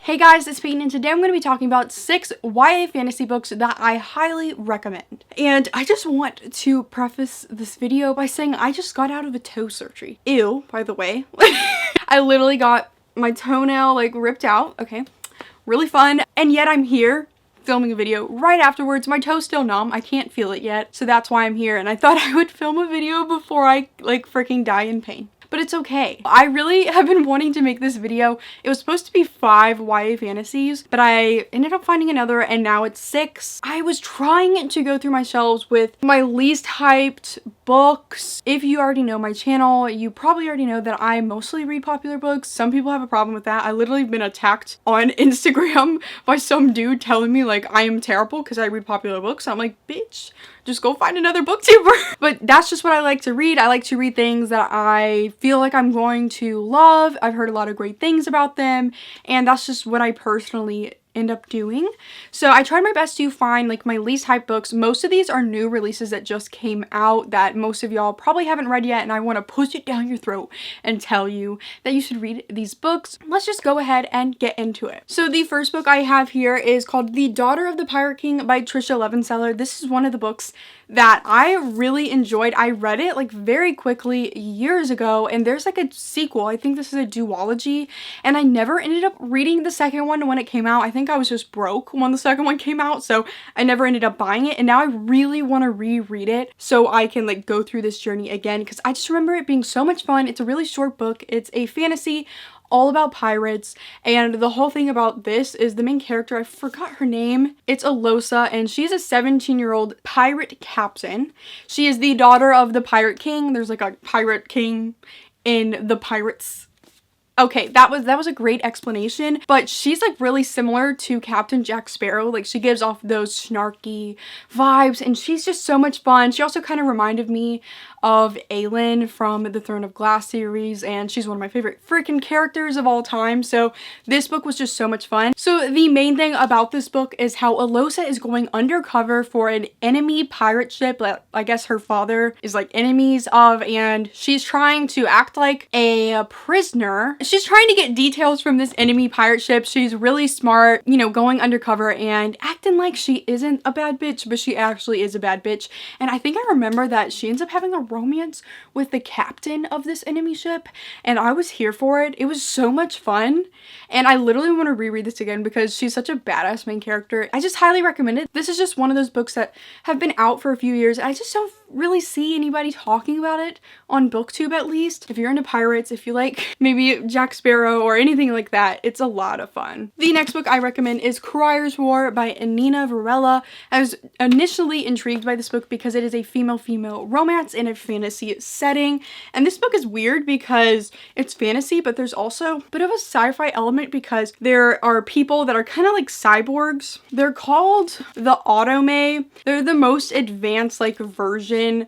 Hey guys, it's Peyton and today I'm going to be talking about 6 YA fantasy books that I highly recommend. And I just want to preface this video by saying I just got out of a toe surgery. Ew, by the way. I literally got my toenail ripped out, okay? Really fun. And yet I'm here filming a video right afterwards. My toe's still numb. I can't feel it yet. So that's why I'm here. And I thought I would film a video before I freaking die in pain. But it's okay. I really have been wanting to make this video. It was supposed to be 5 YA fantasies, but I ended up finding another and now it's 6. I was trying to go through my shelves with my least hyped books. If you already know my channel, you probably already know that I mostly read popular books. Some people have a problem with that. I literally been attacked on Instagram by some dude telling me I am terrible because I read popular books. I'm like, bitch, just go find another booktuber. But that's just what I like to read. I like to read things that I feel like I'm going to love. I've heard a lot of great things about them, and that's just what I personally end up doing. So I tried my best to find my least hype books. Most of these are new releases that just came out that most of y'all probably haven't read yet, and I want to push it down your throat and tell you that you should read these books. Let's just go ahead and get into it. So the first book I have here is called The Daughter of the Pirate King by Trisha Levenseller. This is one of the books that I really enjoyed. I read it very quickly years ago, and there's a sequel. I think this is a duology, and I never ended up reading the second one when it came out. I think I was just broke when the second one came out, so I never ended up buying it, and now I really want to reread it so I can go through this journey again because I just remember it being so much fun. It's a really short book. It's a fantasy all about pirates, and the whole thing about this is the main character, I forgot her name, it's Alosa, and she's a 17-year-old pirate captain. She is the daughter of the Pirate King. There's a pirate king in the Pirates. Okay, that was a great explanation, but she's really similar to Captain Jack Sparrow. She gives off those snarky vibes, and she's just so much fun. She also kind of reminded me of Aelin from the Throne of Glass series, and she's one of my favorite freaking characters of all time, so this book was just so much fun. So the main thing about this book is how Alosa is going undercover for an enemy pirate ship that I guess her father is enemies of, and she's trying to act like a prisoner. She's trying to get details from this enemy pirate ship. She's really smart, going undercover and acting like she isn't a bad bitch, but she actually is a bad bitch. And I think I remember that she ends up having a romance with the captain of this enemy ship, and I was here for it. It was so much fun, and I literally want to reread this again because she's such a badass main character. I just highly recommend it. This is just one of those books that have been out for a few years. I just don't really see anybody talking about it on BookTube, at least. If you're into pirates, if you like maybe Jack Sparrow or anything like that, it's a lot of fun. The next book I recommend is Criers by Nina Varela. I was initially intrigued by this book because it is a female-female romance in a fantasy setting, and this book is weird because it's fantasy, but there's also a bit of a sci-fi element because there are people that are kind of like cyborgs. They're called the Autome. They're the most advanced version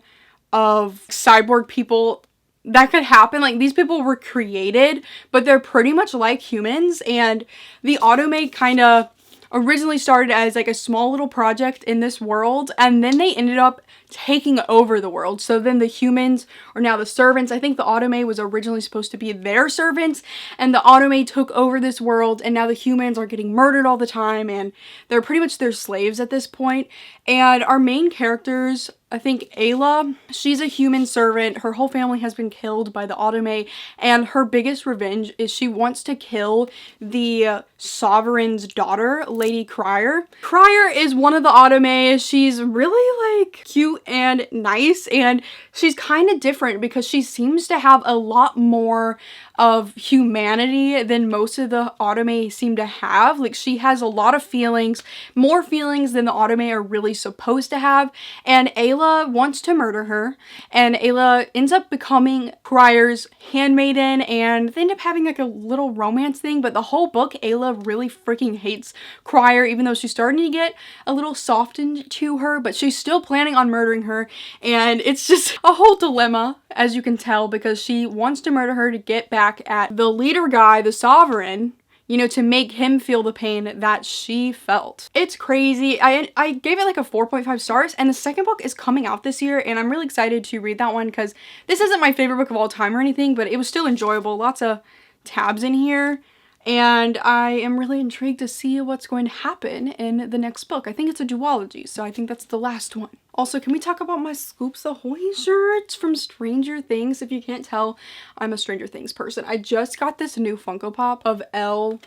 of cyborg people that could happen. These people were created, but they're pretty much like humans, and the Autome kind of originally started as a small little project in this world, and then they ended up taking over the world. So then the humans are now the servants. I think the Autome was originally supposed to be their servants, and the Autome took over this world, and now the humans are getting murdered all the time, and they're pretty much their slaves at this point. And our main characters, I think Ayla, she's a human servant. Her whole family has been killed by the Autome, and her biggest revenge is she wants to kill the sovereign's daughter, Lady Crier. Crier is one of the Autome. She's really cute and nice, and she's kind of different because she seems to have a lot more of humanity than most of the Autome seem to have. She has a lot of feelings, more feelings than the Autome are really supposed to have, and Ayla wants to murder her, and Ayla ends up becoming Crier's handmaiden, and they end up having a little romance thing, but the whole book Ayla really freaking hates Crier, even though she's starting to get a little softened to her, but she's still planning on murdering her, and it's just a whole dilemma, as you can tell, because she wants to murder her to get back at the leader guy, the sovereign, to make him feel the pain that she felt. It's crazy. I gave it a 4.5 stars, and the second book is coming out this year, and I'm really excited to read that one because this isn't my favorite book of all time or anything, but it was still enjoyable. Lots of tabs in here. And I am really intrigued to see what's going to happen in the next book. I think it's a duology, so I think that's the last one. Also, can we talk about my Scoops Ahoy shirt from Stranger Things? If you can't tell, I'm a Stranger Things person. I just got this new Funko Pop of Elle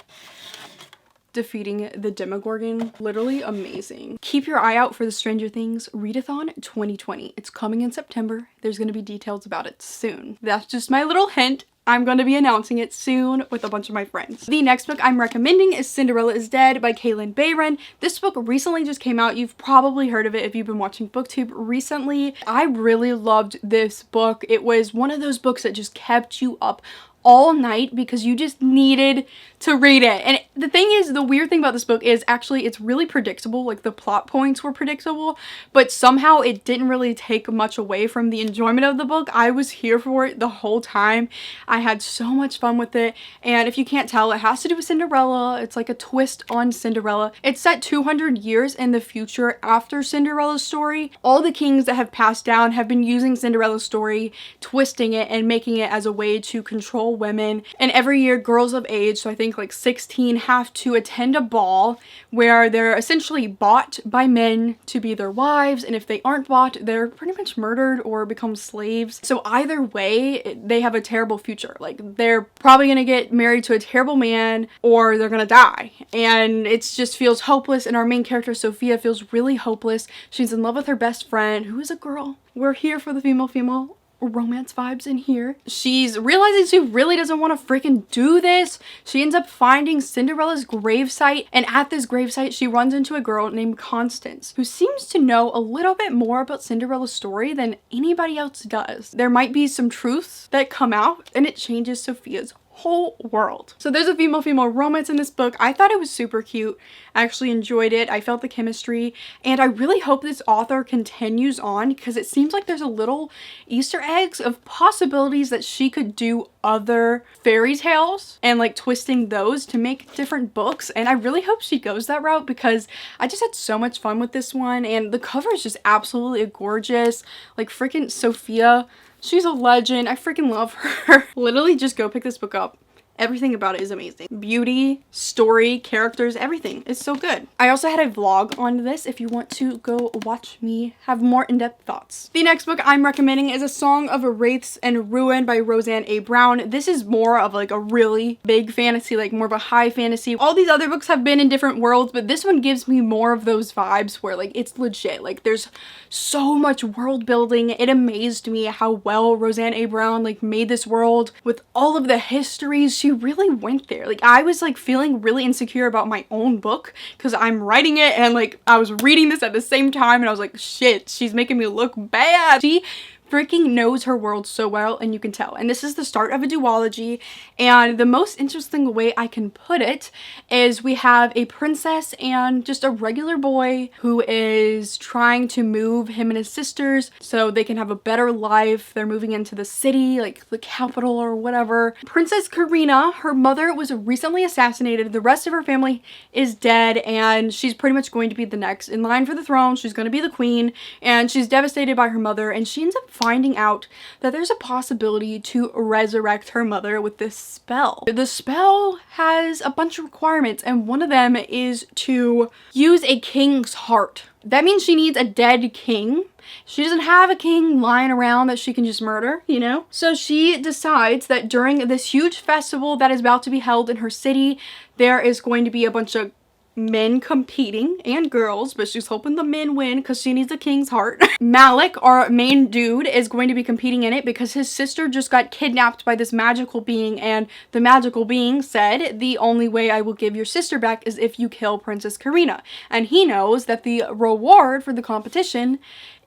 defeating the Demogorgon. Literally amazing. Keep your eye out for the Stranger Things Readathon 2020. It's coming in September. There's going to be details about it soon. That's just my little hint. I'm going to be announcing it soon with a bunch of my friends. The next book I'm recommending is Cinderella is Dead by Kaylin Bayron. This book recently just came out. You've probably heard of it if you've been watching BookTube recently. I really loved this book. It was one of those books that just kept you up all night because you just needed to read it. And the thing is, the weird thing about this book is actually it's really predictable. Like the plot points were predictable, but somehow it didn't really take much away from the enjoyment of the book. I was here for it the whole time. I had so much fun with it. And if you can't tell, it has to do with Cinderella. It's like a twist on Cinderella. It's set 200 years in the future after Cinderella's story. All the kings that have passed down have been using Cinderella's story, twisting it and making it as a way to control women. And every year girls of age, so I think like 16, have to attend a ball where they're essentially bought by men to be their wives, and if they aren't bought, they're pretty much murdered or become slaves. So either way, they have a terrible future. Like they're probably gonna get married to a terrible man or they're gonna die, and it just feels hopeless. And our main character Sophia feels really hopeless. She's in love with her best friend who is a girl. We're here for the female romance vibes in here. She's realizing she really doesn't want to freaking do this. She ends up finding Cinderella's gravesite, and at this gravesite she runs into a girl named Constance who seems to know a little bit more about Cinderella's story than anybody else does. There might be some truths that come out and it changes Sophia's whole world. So there's a female romance in this book. I thought it was super cute. I actually enjoyed it. I felt the chemistry, and I really hope this author continues on because it seems like there's a little Easter eggs of possibilities that she could do other fairy tales and like twisting those to make different books, and I really hope she goes that route because I just had so much fun with this one, and the cover is just absolutely gorgeous. Like freaking Sophia, she's a legend. I freaking love her. Literally just go pick this book up. Everything about it is amazing. Beauty, story, characters, everything is so good. I also had a vlog on this if you want to go watch me have more in-depth thoughts. The next book I'm recommending is A Song of Wraiths Ruin by Roseanne A. Brown. This is more of like a really big fantasy, like more of a high fantasy. All these other books have been in different worlds, but this one gives me more of those vibes where like it's legit. Like there's so much world building. It amazed me how well Roseanne A. Brown like made this world with all of the histories. She really went there. Like I was like feeling really insecure about my own book because I'm writing it and like I was reading this at the same time and I was like, shit, she's making me look bad. She freaking knows her world so well, and you can tell. And this is the start of a duology, and the most interesting way I can put it is we have a princess and just a regular boy who is trying to move him and his sisters so they can have a better life. They're moving into the city, like the capital or whatever. Princess Karina, her mother was recently assassinated. The rest of her family is dead, and she's pretty much going to be the next in line for the throne. She's going to be the queen, and she's devastated by her mother, and she ends up finding out that there's a possibility to resurrect her mother with this spell. The spell has a bunch of requirements, and one of them is to use a king's heart. That means she needs a dead king. She doesn't have a king lying around that she can just murder, you know? So she decides that during this huge festival that is about to be held in her city, there is going to be a bunch of men competing and girls, but she's hoping the men win because she needs a king's heart. Malik, our main dude, is going to be competing in it because his sister just got kidnapped by this magical being, and the magical being said, the only way I will give your sister back is if you kill Princess Karina. And he knows that the reward for the competition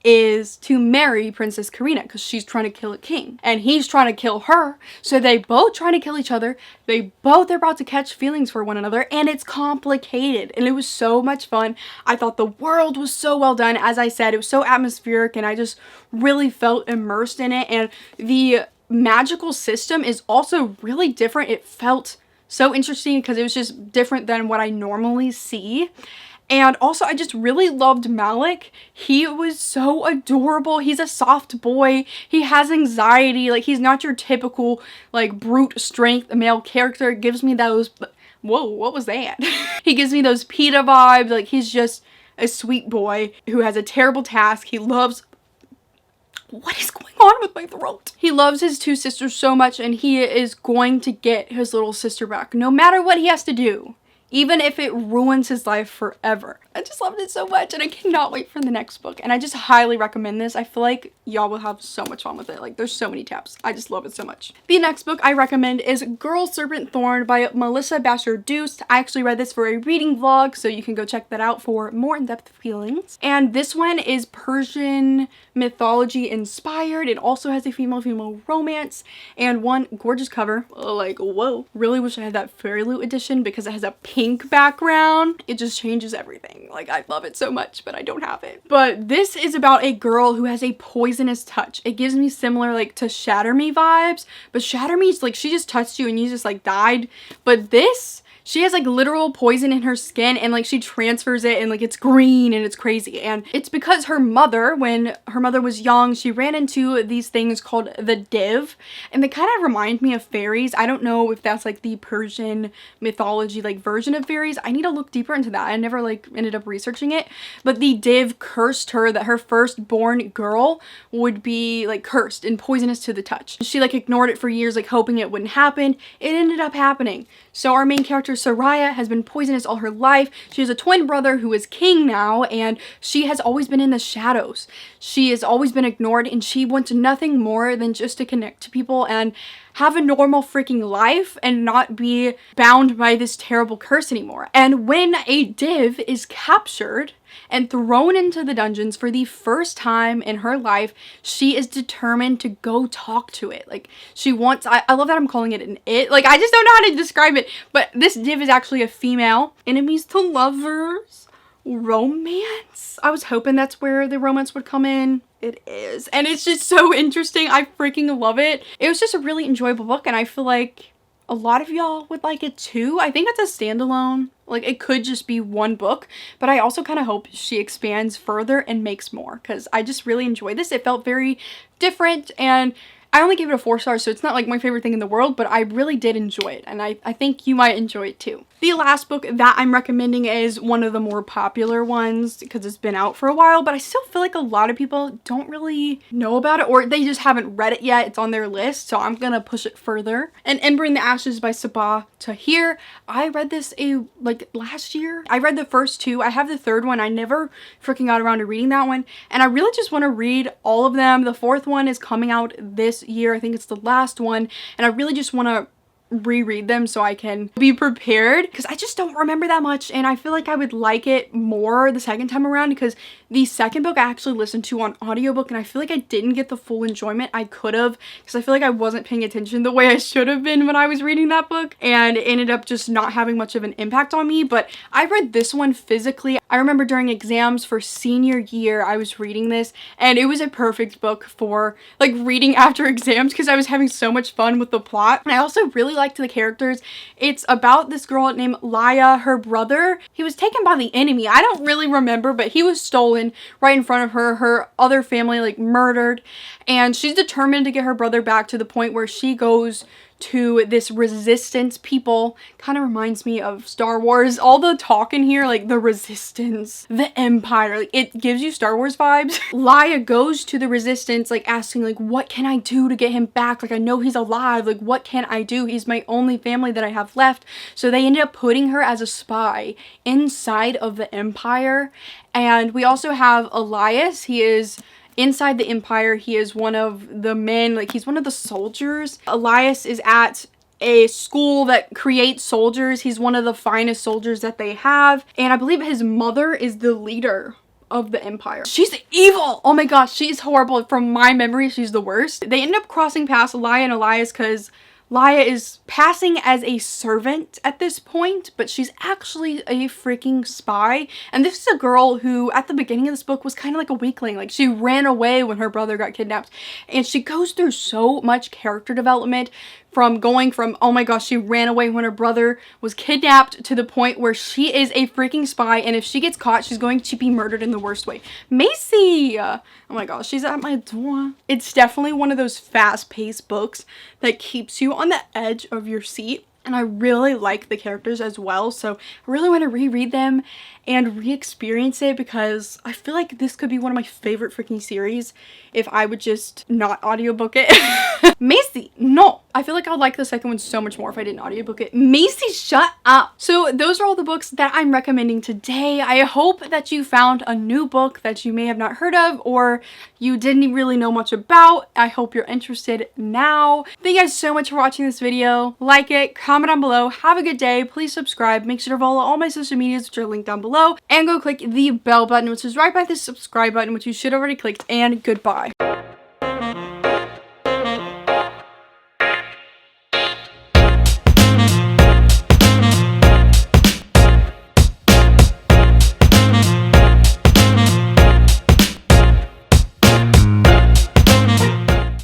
is to marry Princess Karina because she's trying to kill a king and he's trying to kill her. So they both trying to kill each other. They both are about to catch feelings for one another, and it's complicated, and it was so much fun. I thought the world was so well done. As I said, it was so atmospheric and I just really felt immersed in it, and the magical system is also really different. It felt so interesting because it was just different than what I normally see. And also, I just really loved Malik. He was so adorable. He's a soft boy. He has anxiety. Like, he's not your typical, like, brute strength male character. It gives me those, whoa, what was that? He gives me those PETA vibes. Like, he's just a sweet boy who has a terrible task. He loves... What is going on with my throat? He loves his two sisters so much, and he is going to get his little sister back, no matter what he has to do. Even if it ruins his life forever. I just loved it so much, and I cannot wait for the next book. And I just highly recommend this. I feel like y'all will have so much fun with it. Like, there's so many tabs. I just love it so much. The next book I recommend is Girl, Serpent, Thorne by Melissa Basher-Deuce. I actually read this for a reading vlog, so you can go check that out for more in-depth feelings. And this one is Persian mythology inspired. It also has a female-female romance and one gorgeous cover. Like, whoa. Really wish I had that Fairy Loot edition because it has a pink background. It just changes everything. Like, I love it so much, but I don't have it. But this is about a girl who has a poisonous touch. It gives me similar, like, to Shatter Me vibes, but Shatter Me is like, she just touched you and you just, like, died. But this, she has, like, literal poison in her skin, and, like, she transfers it, and, like, it's green, and it's crazy. And it's because her mother, when her mother was young, she ran into these things called the div, and they kind of remind me of fairies. I don't know if that's, like, the Persian mythology, like, version of fairies. I need to look deeper into that. I never, like, ended up researching it. But the div cursed her that her firstborn girl would be, like, cursed and poisonous to the touch. She, like, ignored it for years, like, hoping it wouldn't happen. It ended up happening. So our main character, Soraya, has been poisonous all her life. She has a twin brother who is king now, and she has always been in the shadows. She has always been ignored, and she wants nothing more than just to connect to people and have a normal freaking life and not be bound by this terrible curse anymore. And when a div is captured and thrown into the dungeons for the first time in her life, she is determined to go talk to it. Like, she wants, I love that I'm calling it an it. Like, I just don't know how to describe it, but this div is actually a female. Enemies to lovers. Romance. I was hoping that's where the romance would come in. It is. And it's just so interesting. I freaking love it. It was just a really enjoyable book, and I feel like a lot of y'all would like it too. I think it's a standalone. Like, it could just be one book, but I also kind of hope she expands further and makes more, because I just really enjoyed this. It felt very different, and I only gave it a 4 stars, so it's not like my favorite thing in the world, but I really did enjoy it, and I think you might enjoy it too. The last book that I'm recommending is one of the more popular ones because it's been out for a while, but I still feel like a lot of people don't really know about it, or they just haven't read it yet. It's on their list, so I'm gonna push it further. And Ember in the Ashes by Sabah Tahir. I read this like last year. I read the first 2. I have the 3rd one. I never freaking got around to reading that one, and I really just want to read all of them. The 4th one is coming out this year. I think it's the last one, and I really just want to reread them so I can be prepared, because I just don't remember that much, and I feel like I would like it more the second time around, because the second book I actually listened to on audiobook, and I feel like I didn't get the full enjoyment I could have, because I feel like I wasn't paying attention the way I should have been when I was reading that book, and it ended up just not having much of an impact on me. But I read this one physically. I remember during exams for senior year I was reading this, and it was a perfect book for like reading after exams, because I was having so much fun with the plot, and I also really liked the characters. It's about this girl named Laya. Her brother, he was taken by the enemy. I don't really remember, but he was stolen right in front of her. Her other family like murdered, and she's determined to get her brother back, to the point where she goes to this resistance people. Kind of reminds me of Star Wars. All the talk in here, like the resistance, the empire, like it gives you Star Wars vibes. Laya goes to the resistance, like asking like, what can I do to get him back? Like, I know he's alive. Like, what can I do? He's my only family that I have left. So they ended up putting her as a spy inside of the empire. And we also have Elias. He is inside the empire. He is one of the men, like he's one of the soldiers. Elias is at a school that creates soldiers. He's one of the finest soldiers that they have, and I believe his mother is the leader of the empire. She's evil. Oh my gosh, she's horrible. From my memory, she's the worst. They end up crossing paths, Laya and Elias, because Laya is passing as a servant at this point, but she's actually a freaking spy. And this is a girl who at the beginning of this book was kind of like a weakling. Like, she ran away when her brother got kidnapped, and she goes through so much character development, from going from, oh my gosh, she ran away when her brother was kidnapped, to the point where she is a freaking spy, and if she gets caught, she's going to be murdered in the worst way. Macy! Oh my gosh, she's at my door. It's definitely one of those fast-paced books that keeps you on the edge of your seat. and I really like the characters as well, so I really want to reread them and re-experience it because I feel like this could be one of my favorite freaking series if I would just not audiobook it. Macy, no. I feel like I would like the second one so much more if I didn't audiobook it. Macy, shut up. So those are all the books that I'm recommending today. I hope that you found a new book that you may have not heard of or you didn't really know much about. I hope you're interested now. Thank you guys so much for watching this video. Like it, comment down below. Have a good day. Please subscribe. Make sure to follow all my social medias, which are linked down below. And go click the bell button, which is right by the subscribe button, which you should already clicked. And goodbye.